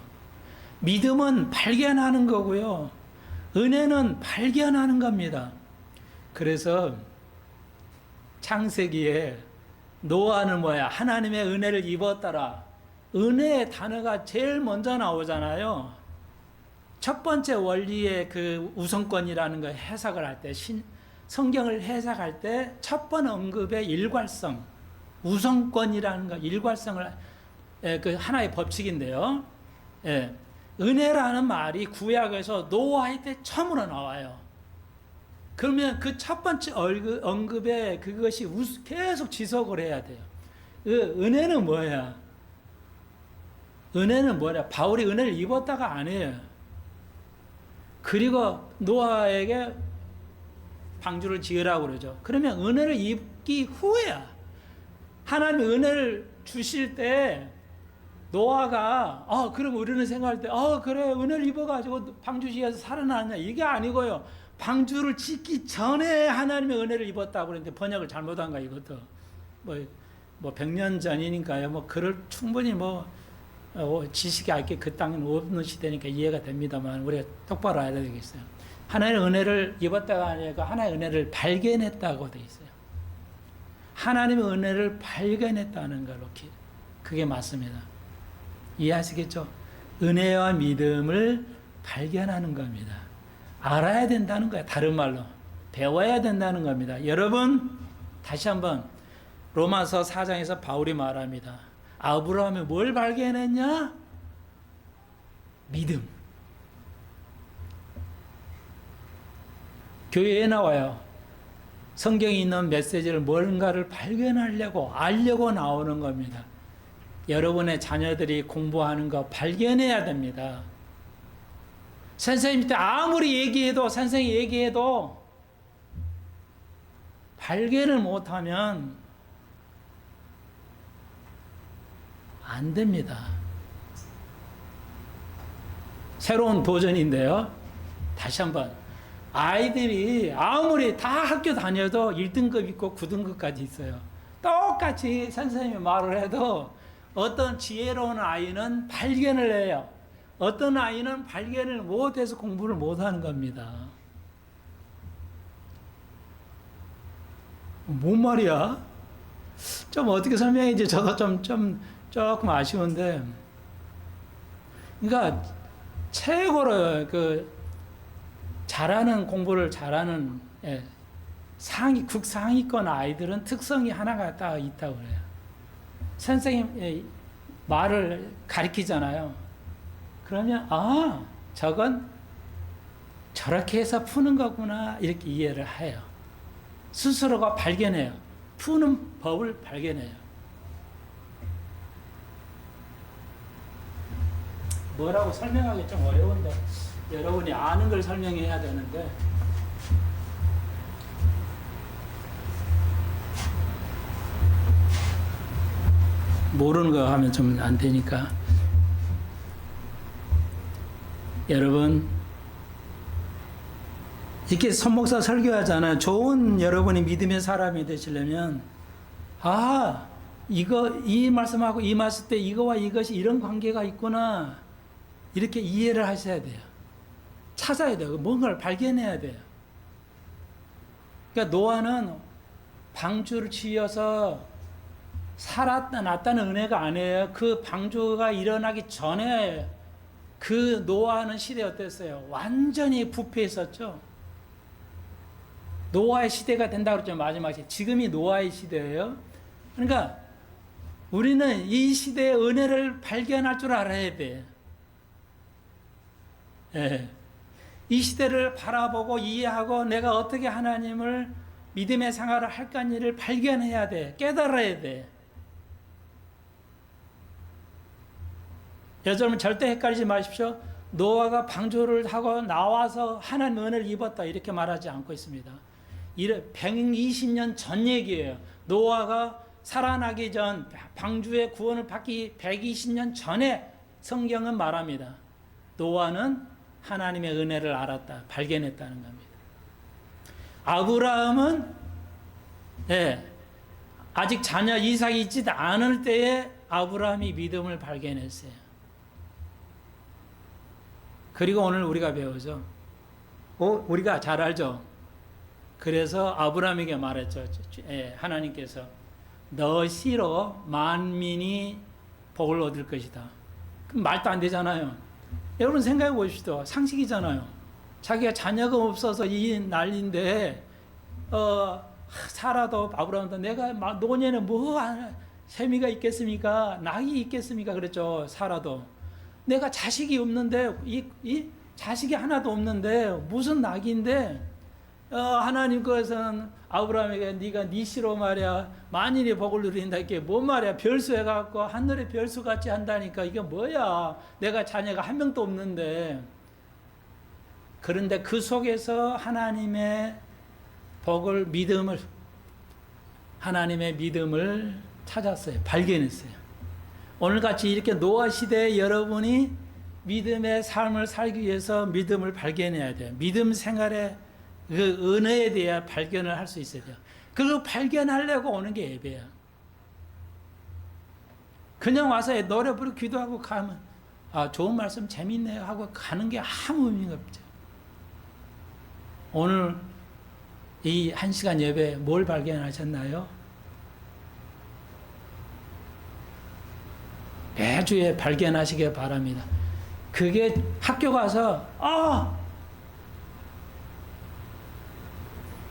믿음은 발견하는 거고요. 은혜는 발견하는 겁니다. 그래서 창세기에 노아는 뭐야? 하나님의 은혜를 입었더라. 은혜의 단어가 제일 먼저 나오잖아요. 첫 번째 원리의 그 우선권이라는 거 해석을 할 때, 성경을 해석할 때 첫 번 언급의 일괄성, 우선권이라는 거, 일괄성을, 그 하나의 법칙인데요. 예, 은혜라는 말이 구약에서 노아의 때 처음으로 나와요. 그러면 그 첫 번째 언급에 그것이 계속 지속을 해야 돼요. 은혜는 뭐야? 은혜는 뭐냐? 바울이 은혜를 입었다가 아니에요. 그리고 노아에게 방주를 지으라고 그러죠. 그러면 은혜를 입기 후에야. 하나님이 은혜를 주실 때 노아가 그럼 우리는 생각할 때 그래 은혜를 입어가지고 방주 지어서 살아났냐 이게 아니고요. 방주를 짓기 전에 하나님의 은혜를 입었다고 그랬는데 번역을 잘못한 거야. 이것도 뭐 100년 전이니까요. 뭐 그럴 충분히 지식이 알게 그 땅에 없는 시대니까 이해가 됩니다만 우리가 똑바로 알아야 되겠어요. 하나님의 은혜를 입었다가 아니라 하나님의 은혜를 발견했다고 돼 있어요. 하나님의 은혜를 발견했다는 걸로 그게 맞습니다. 이해하시겠죠? 은혜와 믿음을 발견하는 겁니다. 알아야 된다는 거예요. 다른 말로 배워야 된다는 겁니다. 여러분 다시 한번 로마서 4장에서 바울이 말합니다. 아브라함이 뭘 발견했냐? 믿음. 교회에 나와요. 성경에 있는 메시지를 뭔가를 발견하려고 알려고 나오는 겁니다. 여러분의 자녀들이 공부하는 거 발견해야 됩니다. 선생님한테 아무리 선생님이 얘기해도 발견을 못하면 안 됩니다. 새로운 도전인데요. 다시 한번. 아이들이 아무리 다 학교 다녀도 1등급 있고 9등급까지 있어요. 똑같이 선생님이 말을 해도 어떤 지혜로운 아이는 발견을 해요. 어떤 아이는 발견을 못해서 공부를 못하는 겁니다. 뭔 말이야? 좀 어떻게 설명해야지 저도 조금 아쉬운데, 그러니까 최고로 공부를 잘하는 극상위권 아이들은 특성이 하나가 딱 있다고 그래요. 선생님 말을 가르치잖아요. 그러면 저건 저렇게 해서 푸는 거구나 이렇게 이해를 해요. 스스로가 발견해요. 푸는 법을 발견해요. 뭐라고 설명하기 좀 어려운데 여러분이 아는 걸 설명해야 되는데 모르는 거 하면 좀 안 되니까 여러분 이렇게 손목사 설교하잖아요. 좋은 여러분이 믿음의 사람이 되시려면 이거 이 말씀하고 이 말씀 때 이거와 이것이 이런 관계가 있구나 이렇게 이해를 하셔야 돼요. 찾아야 돼요. 뭔가를 발견해야 돼요. 그러니까 노아는 방주를 지어서 살았다는 은혜가 아니에요. 그 방주가 일어나기 전에 그 노아하는 시대 어땠어요? 완전히 부패했었죠. 노아의 시대가 된다고 그랬죠. 마지막에. 지금이 노아의 시대예요. 그러니까 우리는 이 시대의 은혜를 발견할 줄 알아야 돼. 예. 이 시대를 바라보고 이해하고 내가 어떻게 하나님을 믿음의 생활을 할까니를 발견해야 돼. 깨달아야 돼. 여러분 절대 헷갈리지 마십시오. 노아가 방주를 하고 나와서 하나님 은혜를 입었다 이렇게 말하지 않고 있습니다. 120년 전 얘기예요. 노아가 살아나기 전 방주의 구원을 받기 120년 전에 성경은 말합니다. 노아는 하나님의 은혜를 알았다, 발견했다는 겁니다. 아브라함은 아직 자녀 이삭이 있지 않을 때에 아브라함이 믿음을 발견했어요. 그리고 오늘 우리가 배우죠. 우리가 잘 알죠. 그래서 아브라함에게 말했죠. 하나님께서 너 씨로 만민이 복을 얻을 것이다. 그럼 말도 안 되잖아요. 여러분 생각해 보십시오. 상식이잖아요. 자기가 자녀가 없어서 이 난리인데 사라도 아브라함도 내가 노년에 뭐 세미가 있겠습니까? 낙이 있겠습니까? 그랬죠. 사라도 내가 자식이 없는데 이 자식이 하나도 없는데 무슨 낙인데 하나님께서는 아브라함에게 네가 네 씨로 말이야 만인의 복을 누린다. 이게 뭔 말이야? 별수 해갖고 하늘의 별수 같이 한다니까 이게 뭐야? 내가 자녀가 한 명도 없는데. 그런데 그 속에서 하나님의 복을 하나님의 믿음을 찾았어요. 발견했어요. 오늘같이 이렇게 노아 시대에 여러분이 믿음의 삶을 살기 위해서 믿음을 발견해야 돼요. 믿음 생활의 그 은혜에 대해 발견을 할 수 있어야 돼요. 그걸 발견하려고 오는 게 예배야. 그냥 와서 노래 부르고 기도하고 가면 좋은 말씀 재밌네요 하고 가는 게 아무 의미가 없죠. 오늘 이 1시간 예배 뭘 발견하셨나요? 매주에 발견하시길 바랍니다. 그게 학교 가서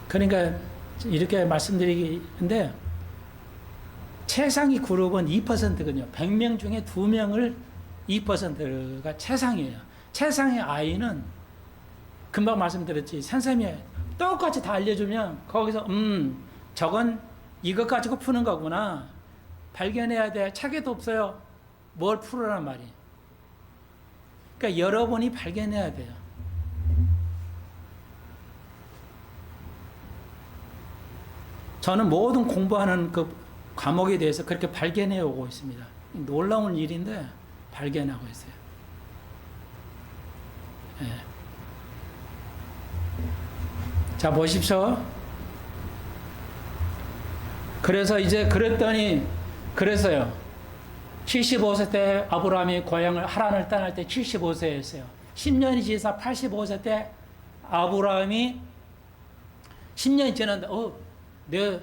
그러니까 이렇게 말씀드리는데 최상위 그룹은 2%거든요. 100명 중에 2명을 2%가 최상이에요. 최상의 아이는 금방 말씀드렸지. 선생님이 똑같이 다 알려주면 거기서 저건 이것 가지고 푸는 거구나. 발견해야 돼. 책에도 없어요. 뭘 풀으란 말이에요. 그러니까 여러분이 발견해야 돼요. 저는 모든 공부하는 그 과목에 대해서 그렇게 발견해 오고 있습니다. 놀라운 일인데 발견하고 있어요. 자, 보십시오. 그래서 이제 그랬어요. 75세 때 아브라함이 고향을 하란을 떠날 때 75세였어요. 10년이 지나서 85세 때 아브라함이 10년이 지났는데 내가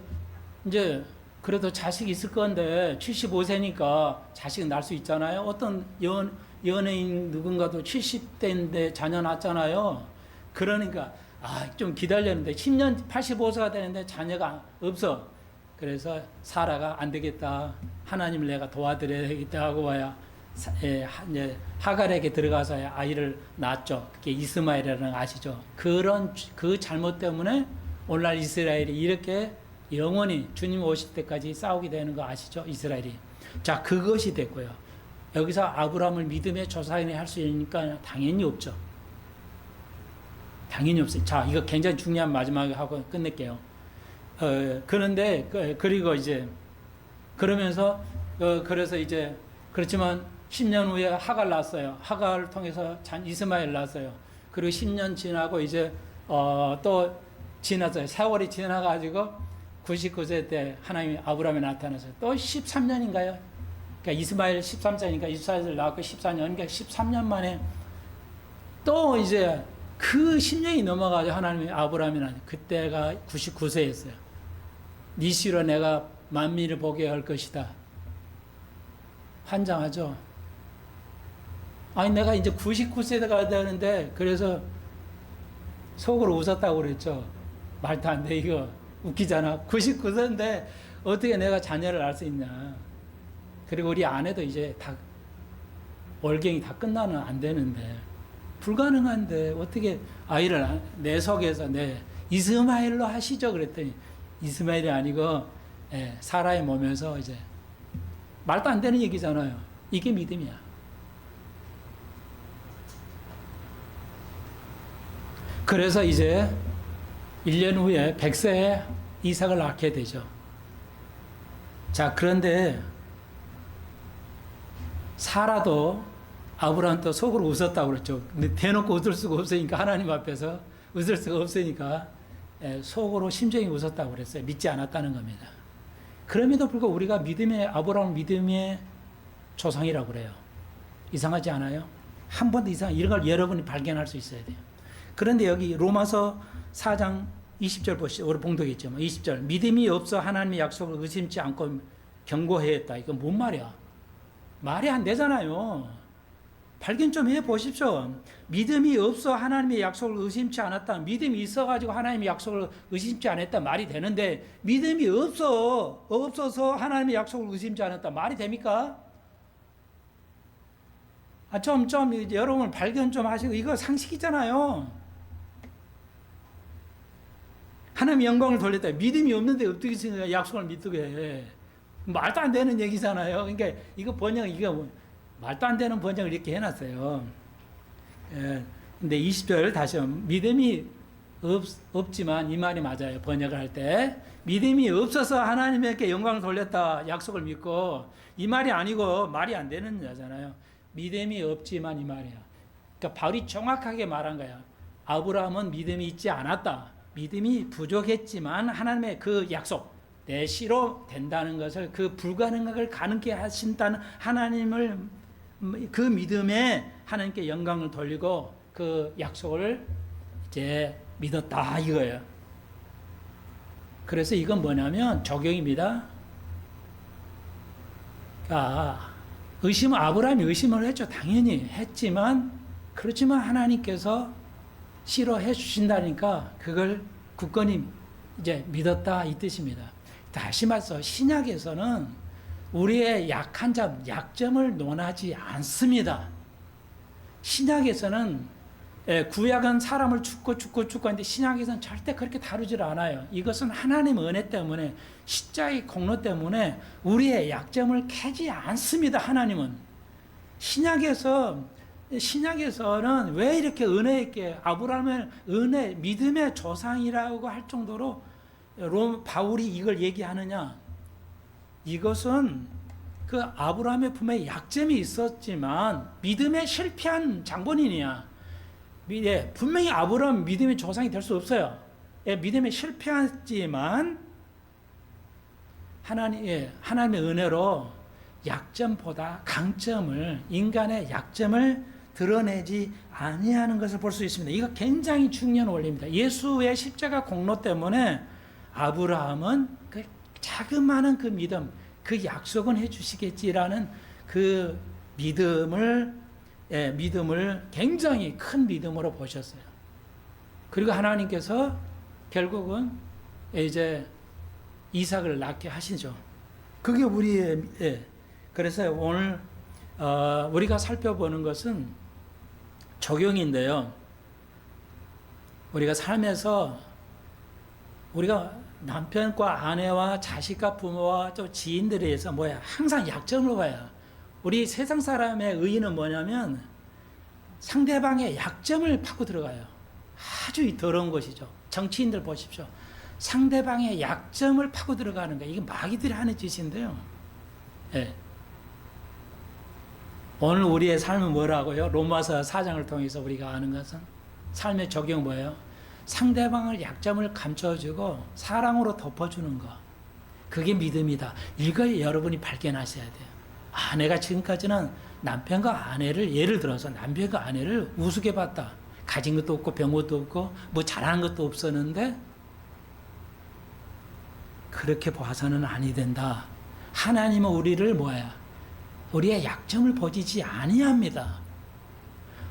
이제 그래도 자식이 있을 건데 75세니까 자식 낳을 수 있잖아요. 어떤 연예인 누군가도 70대인데 자녀 낳았잖아요. 그러니까 좀 기다렸는데 10년 85세가 되는데 자녀가 없어. 그래서 사라가 안 되겠다. 하나님을 내가 도와드려야겠다 하고 와야 이제 하갈에게 들어가서 아이를 낳았죠. 그게 이스마엘이라는 거 아시죠? 그 잘못 때문에 오늘날 이스라엘이 이렇게 영원히 주님 오실 때까지 싸우게 되는 거 아시죠? 이스라엘이. 자, 그것이 됐고요. 여기서 아브라함을 믿음의 조상이라 할 수 있으니까 당연히 없죠. 당연히 없어요. 자, 이거 굉장히 중요한 마지막에 하고 끝낼게요. 그런데 그리고 이제 그러면서 그래서 이제 그렇지만 10년 후에 하갈 낳았어요. 하갈을 통해서 이스마엘 낳았어요. 그리고 10년 지나고 이제 또 지났어요. 세월이 지나가지고 99세 때 하나님이 아브라함에 나타나서요. 또 13년인가요? 그러니까 이스마엘 13세니까 이스마엘 낳았고 14년, 그러니까 13년 만에 또 이제 그 10년이 넘어가지고 하나님이 아브라함에 나타나서 그때가 99세였어요. 네 씨로 내가 만민을 보게 할 것이다. 환장하죠? 아니 내가 이제 99세가 되는데 그래서 속으로 웃었다고 그랬죠. 말도 안 돼 이거 웃기잖아. 99세인데 어떻게 내가 자녀를 낳을 수 있냐. 그리고 우리 아내도 이제 다 월경이 다 끝나는 안 되는데 불가능한데 어떻게 아이를 내 속에서 내 이스마엘로 하시죠 그랬더니 이스마엘이 아니고 사라의 몸에서 이제 말도 안 되는 얘기잖아요. 이게 믿음이야. 그래서 이제 1년 후에 100세에 이삭을 낳게 되죠. 자, 그런데 사라도 아브라함도 속으로 웃었다고 그랬죠. 근데 대놓고 웃을 수가 없으니까 하나님 앞에서 웃을 수가 없으니까 속으로 심정이 웃었다고 그랬어요. 믿지 않았다는 겁니다. 그럼에도 불구하고 우리가 아브라함 믿음의 조상이라고 그래요. 이상하지 않아요? 한 번도 이런 걸 여러분이 발견할 수 있어야 돼요. 그런데 여기 로마서 4장 20절 보시죠. 우리 봉독했죠. 20절. 믿음이 없어 하나님의 약속을 의심치 않고 경고했다. 이건 뭔 말이야? 말이 안 되잖아요. 발견 좀 해보십시오. 믿음이 없어 하나님의 약속을 의심치 않았다. 믿음이 있어가지고 하나님의 약속을 의심치 않았다. 말이 되는데 믿음이 없어서 하나님의 약속을 의심치 않았다. 말이 됩니까? 좀 여러분 발견 좀 하시고 이거 상식이잖아요. 하나님의 영광을 돌렸다. 믿음이 없는데 어떻게 약속을 믿게 해. 말도 안 되는 얘기잖아요. 그러니까 이거 말도 안 되는 번역을 이렇게 해놨어요. 근데 20절 다시 믿음이 없지만 이 말이 맞아요. 번역을 할 때. 믿음이 없어서 하나님께 영광을 돌렸다. 약속을 믿고 이 말이 아니고 말이 안 되는 거잖아요. 믿음이 없지만 이 말이야. 그러니까 바울이 정확하게 말한 거야. 아브라함은 믿음이 있지 않았다. 믿음이 부족했지만 하나님의 그 약속, 내 씨로 된다는 것을 그 불가능한 걸 가능케 하신다는 하나님을 그 믿음에 하나님께 영광을 돌리고 그 약속을 이제 믿었다 이거예요. 그래서 이건 뭐냐면 적용입니다. 아브라함이 의심을 했죠. 당연히 했지만 그렇지만 하나님께서 싫어해 주신다니까 그걸 굳건히 이제 믿었다 이 뜻입니다. 다시 말해서 신약에서는 우리의 약한 점, 약점을 논하지 않습니다. 신약에서는 구약은 사람을 죽고 하는데 신약에서는 절대 그렇게 다루질 않아요. 이것은 하나님 은혜 때문에 십자가의 공로 때문에 우리의 약점을 캐지 않습니다. 하나님은 신약에서는 왜 이렇게 은혜 있게 아브라함을 믿음의 조상이라고 할 정도로 바울이 이걸 얘기하느냐? 이것은 그 아브라함의 품에 약점이 있었지만 믿음에 실패한 장본인이야. 분명히 아브라함 믿음의 조상이 될 수 없어요. 믿음에 실패했지만 하나님의 은혜로 약점보다 강점을 인간의 약점을 드러내지 아니하는 것을 볼 수 있습니다. 이거 굉장히 중요한 원리입니다. 예수의 십자가 공로 때문에 아브라함은 그 자그마한 그 믿음, 그 약속은 해주시겠지라는 그 믿음을 굉장히 큰 믿음으로 보셨어요. 그리고 하나님께서 결국은 이제 이삭을 낳게 하시죠. 그게 그래서 오늘 우리가 살펴보는 것은 적용인데요. 우리가 삶에서 우리가 남편과 아내와 자식과 부모와 또 지인들에 의해서 항상 약점을 봐요. 우리 세상 사람의 의의는 뭐냐면 상대방의 약점을 파고 들어가요. 아주 더러운 것이죠. 정치인들 보십시오. 상대방의 약점을 파고 들어가는 거예요. 이게 마귀들이 하는 짓인데요. 예. 오늘 우리의 삶은 뭐라고요? 로마서 4장을 통해서 우리가 아는 것은 삶의 적용 뭐예요? 상대방을 약점을 감춰주고 사랑으로 덮어주는 거. 그게 믿음이다. 이걸 여러분이 발견하셔야 돼요. 아, 내가 지금까지는 남편과 아내를, 예를 들어서 남편과 아내를 우습게 봤다. 가진 것도 없고 병 것도 없고 뭐 잘하는 것도 없었는데 그렇게 봐서는 아니 된다. 하나님은 우리를 뭐야? 우리의 약점을 보지 아니합니다.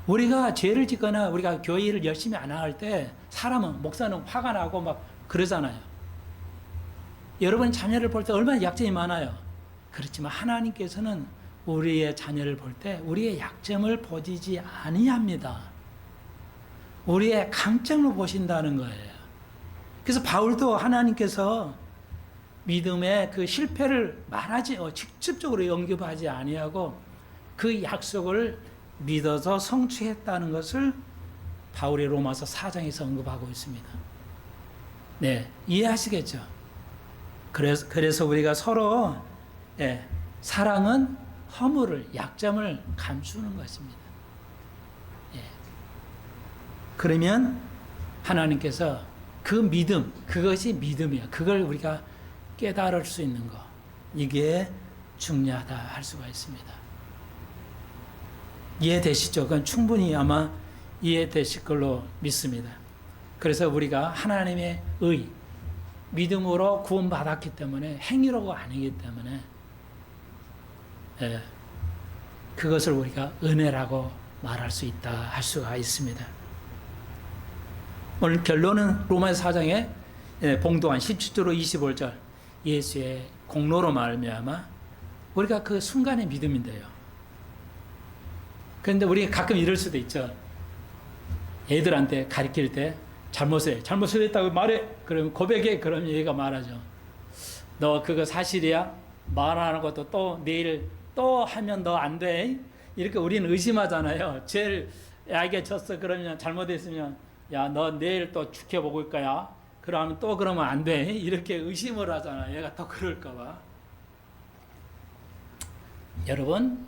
우리가 죄를 짓거나 우리가 교회 일을 열심히 안 할 때 사람은, 목사는 화가 나고 막 그러잖아요. 여러분 자녀를 볼 때 얼마나 약점이 많아요. 그렇지만 하나님께서는 우리의 자녀를 볼 때 우리의 약점을 보지 아니합니다. 우리의 강점을 보신다는 거예요. 그래서 바울도 하나님께서 믿음의 그 실패를 말하지, 직접적으로 언급하지 아니하고 그 약속을 믿어서 성취했다는 것을 바울이 로마서 4장에서 언급하고 있습니다. 네, 이해하시겠죠? 그래서 우리가 서로, 예, 사랑은 허물을, 약점을 감추는 것입니다. 예. 그러면 하나님께서 그 믿음, 그것이 믿음이야. 그걸 우리가 깨달을 수 있는 것, 이게 중요하다 할 수가 있습니다. 이해되시죠? 그건 충분히 아마 이해되실 걸로 믿습니다. 그래서 우리가 하나님의 의, 믿음으로 구원받았기 때문에 행위로가 아니기 때문에, 예, 그것을 우리가 은혜라고 말할 수 있다 할 수가 있습니다. 오늘 결론은 로마서 4장의 봉독한 17절로 25절 예수의 공로로 말미암아 우리가 그 순간의 믿음인데요. 그런데 우리가 가끔 이럴 수도 있죠. 애들한테 가르칠 때 잘못을 했다고 말해. 그러면 고백해. 그러면 얘가 말하죠. 너 그거 사실이야? 말하는 것도 또 내일 또 하면 너 안 돼. 이렇게 우리는 의심하잖아요. 제일 야에게 졌어. 그러면 잘못했으면 야, 너 내일 또 지켜보고 올 거야. 그러면 또 그러면 안 돼. 이렇게 의심을 하잖아. 얘가 더 그럴까 봐. 여러분,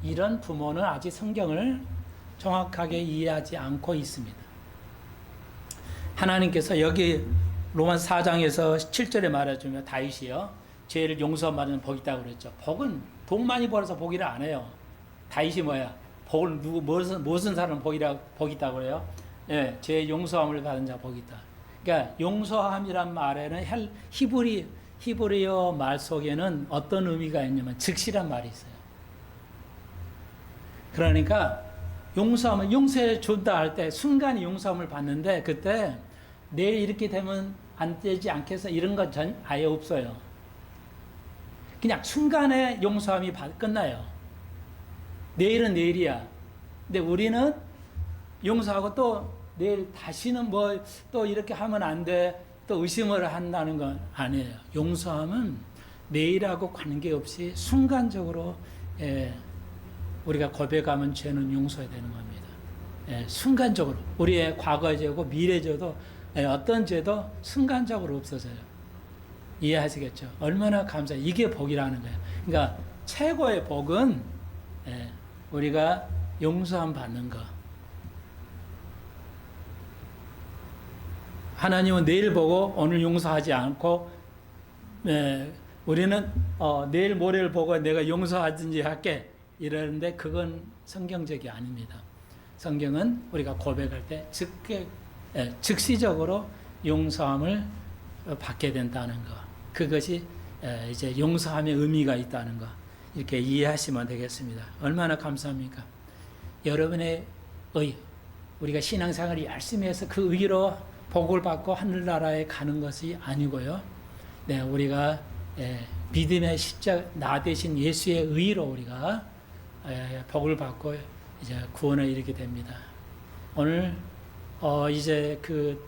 이런 부모는 아직 성경을 정확하게 이해하지 않고 있습니다. 하나님께서 여기 로마서 4장에서 7절에 말해주면 다윗이요, 죄를 용서받는 복이 있다고 그랬죠. 복은 돈 많이 벌어서 복이라 안 해요. 다윗이 뭐야? 복을 무슨 사람은 복이 있다고 그래요? 예, 죄 용서함을 받은 자 복이 있다. 그러니까 용서함이란 말에는 히브리어 말 속에는 어떤 의미가 있냐면 즉시란 말이 있어요. 그러니까 용서함을 용서해 준다 할 때 순간에 용서함을 받는데 그때 내일 이렇게 되면 안 되지 않겠어 이런 건 아예 없어요. 그냥 순간에 용서함이 끝나요. 내일은 내일이야. 근데 우리는 용서하고 또 내일 다시는 뭐 또 이렇게 하면 안 돼. 또 의심을 한다는 건 아니에요. 용서함은 내일하고 관계없이 순간적으로 우리가 고백하면 죄는 용서해야 되는 겁니다. 순간적으로 우리의 과거의 죄고 미래 죄도 어떤 죄도 순간적으로 없어져요. 이해하시겠죠? 얼마나 감사해요. 이게 복이라는 거예요. 그러니까 최고의 복은 우리가 용서함 받는 거. 하나님은 내일 보고 오늘 용서하지 않고 우리는 내일 모레를 보고 내가 용서하든지 할게 이러는데 그건 성경적이 아닙니다. 성경은 우리가 고백할 때 즉시적으로 용서함을 받게 된다는 것, 그것이 이제 용서함의 의미가 있다는 것, 이렇게 이해하시면 되겠습니다. 얼마나 감사합니까? 여러분의 의, 우리가 신앙생활을 열심히 해서 그 의로 복을 받고 하늘나라에 가는 것이 아니고요. 네, 우리가 믿음의 십자가 나 대신 예수의 의로 우리가 복을 받고 이제 구원을 이루게 됩니다. 오늘 이제 그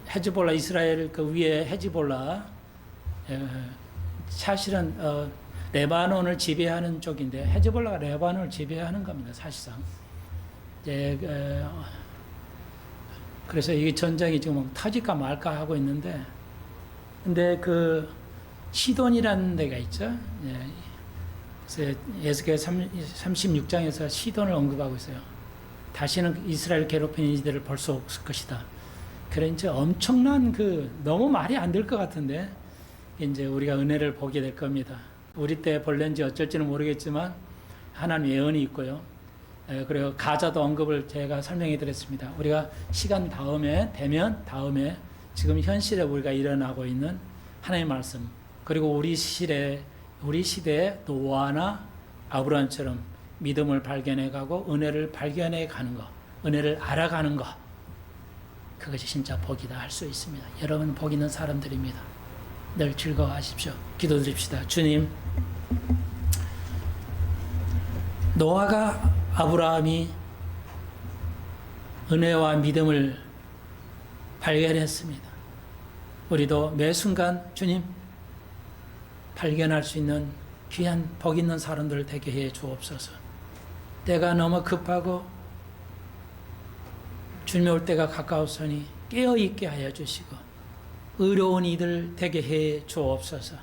헤즈볼라 이스라엘 그 위에 헤즈볼라 사실은 레바논을 지배하는 쪽인데 헤즈볼라가 레바논을 지배하는 겁니다. 사실상. 이제 그래서 이 전쟁이 지금 터질까 말까 하고 있는데, 근데 그 시돈이라는 데가 있죠. 예. 그래서 에스겔 36장에서 시돈을 언급하고 있어요. 다시는 이스라엘 괴롭히는 이들을 볼 수 없을 것이다. 그래 이제 엄청난 너무 말이 안 될 것 같은데 이제 우리가 은혜를 보게 될 겁니다. 우리 때 볼는지 어쩔지는 모르겠지만 하나님 예언이 있고요. 그리고 가자도 언급을 제가 설명해 드렸습니다. 우리가 시간 다음에 지금 현실에 우리가 일어나고 있는 하나님의 말씀, 그리고 우리 시대의 노아나 아브라함처럼 믿음을 발견해 가고 은혜를 발견해 가는 것, 은혜를 알아가는 것, 그것이 진짜 복이다 할 수 있습니다. 여러분 복 있는 사람들입니다. 늘 즐거워하십시오. 기도드립시다. 주님, 노아가 아브라함이 은혜와 믿음을 발견했습니다. 우리도 매 순간 주님 발견할 수 있는 귀한 복 있는 사람들 되게 해 주옵소서. 때가 너무 급하고 주님이 올 때가 가까웠으니 깨어있게 하여 주시고 의로운 이들 되게 해 주옵소서.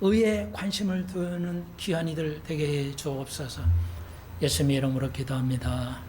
의에 관심을 두는 귀한 이들 되게 해 주옵소서. 예수님의 이름으로 기도합니다.